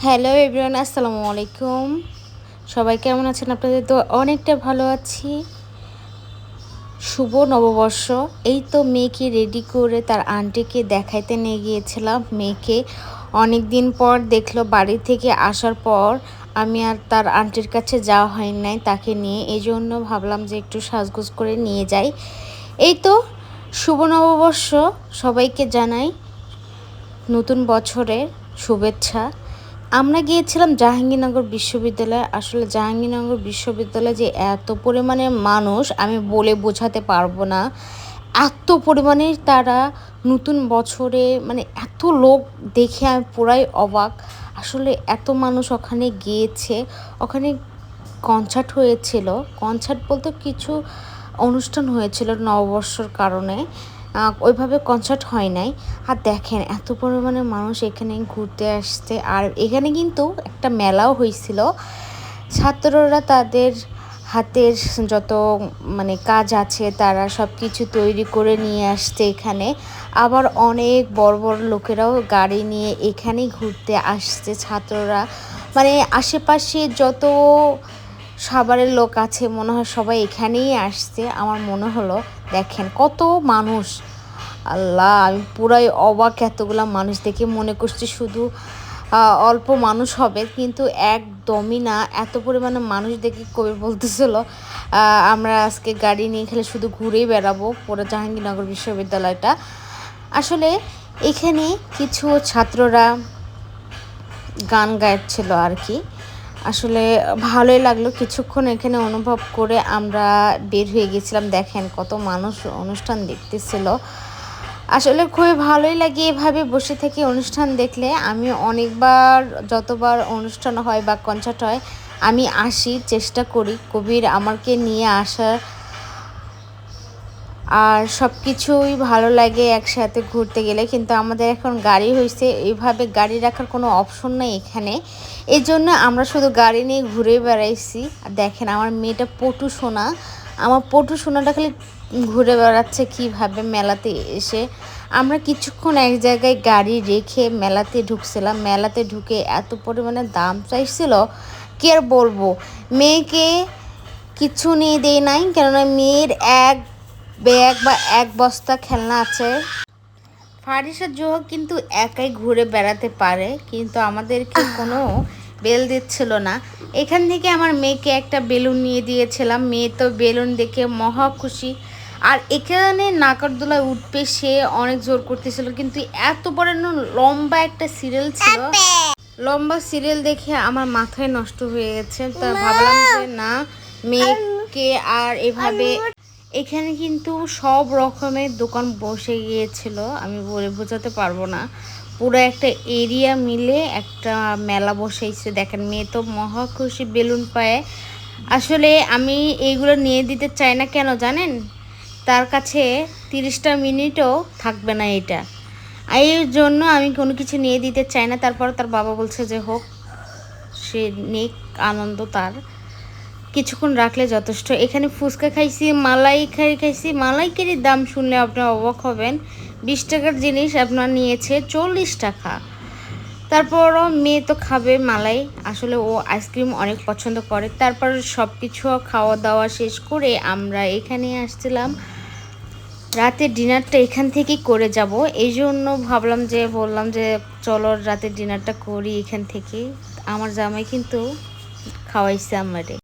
Hello everyone, আসসালামু আলাইকুম। সবাই কেমন আছেন? আপনাদের তো অনেকটা ভালো আছি। শুভ নববর্ষ। এই তো মেয়েকে রেডি করে তার আন্টিকে দেখাইতে নিয়ে গিয়েছিলাম। মেয়েকে অনেক দিন পর দেখলো, বাড়ি থেকে আসার পর আমি আর তার আন্টির কাছে যাওয়া হয় নাই তাকে নিয়ে। এই জন্য ভাবলাম যে একটু সাজগোজ করে নিয়ে যাই। এই তো শুভ নববর্ষ, সবাইকে জানাই নতুন বছরের শুভেচ্ছা। আমরা গিয়েছিলাম জাহাঙ্গীরনগর বিশ্ববিদ্যালয়ে। আসলে জাহাঙ্গীরনগর বিশ্ববিদ্যালয়ে যে এত পরিমাণে মানুষ আমি বলে বোঝাতে পারবো না। এত পরিমাণে তারা নতুন বছরে মানে এত লোক দেখে আমি পুরাই অবাক। আসলে এত মানুষ ওখানে গিয়েছে। ওখানে কনসার্ট হয়েছিল। কনসার্ট বলতে কিছু অনুষ্ঠান হয়েছিল নববর্ষর কারণে। ওইভাবে কনসার্ট হয় নাই। আর দেখেন এত পরিমাণে মানুষ এখানে ঘুরতে আসছে। আর এখানে কিন্তু একটা মেলাও হয়েছিল। ছাত্ররা তাদের হাতের যত মানে কাজ আছে তারা সব কিছু তৈরি করে নিয়ে আসছে এখানে। আবার অনেক বড় বড় লোকেরাও গাড়ি নিয়ে এখানেই ঘুরতে আসছে। ছাত্ররা মানে আশেপাশে যত সাভারের লোক আছে মনে হয় সবাই এখানেই আসছে। আমার মনে হলো দেখেন কত মানুষ, আল্লাহ আমি পুরাই অবাক। এতগুলা মানুষ দেখে মনে করছি শুধু অল্প মানুষ হবে, কিন্তু একদমই না। এত পরিমাণে মানুষ দেখে কবি বলতেছিল আমরা আজকে গাড়ি নিয়ে খেলে শুধু ঘুরেই বেড়াবো পুরো জাহাঙ্গীরনগর বিশ্ববিদ্যালয়টা। আসলে এখানে কিছু ছাত্ররা গান গাইছিল আর কি। আসলে ভালোই লাগলো। কিছুক্ষণ এখানে অনুভব করে আমরা বের হয়ে গেছিলাম। দেখেন কত মানুষ অনুষ্ঠান দেখতেছিল। আসলে খুবই ভালোই লাগে এভাবে বসে থেকে অনুষ্ঠান দেখলে। আমি অনেকবার, যতবার অনুষ্ঠান হয় বা কনসার্ট হয় আমি আসি, চেষ্টা করি কবির আমাকে নিয়ে আসার। আর সব কিছুই ভালো লাগে একসাথে ঘুরতে গেলে। কিন্তু আমাদের এখন গাড়ি হয়েছে, এইভাবে গাড়ি রাখার কোনো অপশন নেই এখানে। এই জন্য আমরা শুধু গাড়ি নিয়ে ঘুরে বেড়াইছি। আর দেখেন আমার মেয়েটা পটু সোনা, আমার পটু সোনাটা খালি ঘুরে বেড়াচ্ছে কীভাবে মেলাতে এসে। আমরা কিছুক্ষণ এক জায়গায় গাড়ি রেখে মেলাতে ঢুকছিলাম। মেলাতে ঢুকে এত পরিমাণে দাম চাইছিল কি আর বলবো। মেয়েকে কিছু নিয়ে দেয় নাই, কেননা মেয়ের এক ব্যাগ বা এক বস্তা খেলনা আছে। ফারিসা জোহা কিন্তু একাই ঘুরে বেড়াতে পারে, কিন্তু আমাদেরকে কোনো বেল দিচ্ছিল না। এখান থেকে আমার মেয়েকে একটা বেলুন নিয়ে দিয়েছিলাম। মেয়ে তো বেলুন দেখে মহা খুশি। আর এখানে নাগরদোলায় উঠবে সে অনেক জোর করতেছিল, কিন্তু এত বড় লম্বা একটা সিরিয়াল ছিল। লম্বা সিরিয়াল দেখে আমার মাথায় নষ্ট হয়ে গেছে। তা ভাবলাম যে না, মেয়েকে আর এভাবে। এখানে কিন্তু সব রকমের দোকান বসে গিয়েছিল, আমি বলে বোঝাতে পারবো না। পুরো একটা এরিয়া মিলে একটা মেলা বসেছে। দেখেন মেয়ে তো মহা খুশি বেলুন পায়ে। আসলে আমি এইগুলো নিয়ে দিতে চাই না, কেন জানেন? তার কাছে 30টা মিনিটও থাকবে না এটা। এই জন্য আমি কোনো কিছু নিয়ে দিতে চাই না। তারপর তার বাবা বলছে যে হোক, সে নেক, আনন্দ তার। কিছুক্ষণ রাখলে যথেষ্ট। এখানে ফুচকা খাইছি, মালাইকারি খাইছি। মালাইকারির দাম শুনলে আপনি অবাক হবেন। 20 টাকার জিনিস আপনার নিয়েছে 40 টাকা। তারপরও মেয়ে তো খাবে মালাই। আসলে ও আইসক্রিম অনেক পছন্দ করে। তারপর সব কিছু খাওয়া দাওয়া শেষ করে আমরা এখানে আসছিলাম। রাতের ডিনারটা এখান থেকেই করে যাব। এই জন্য ভাবলাম যে, বললাম যে চলো রাতের ডিনারটা করি এখান থেকে। আমার জামাই কিন্তু খাওয়াইছে আমারে।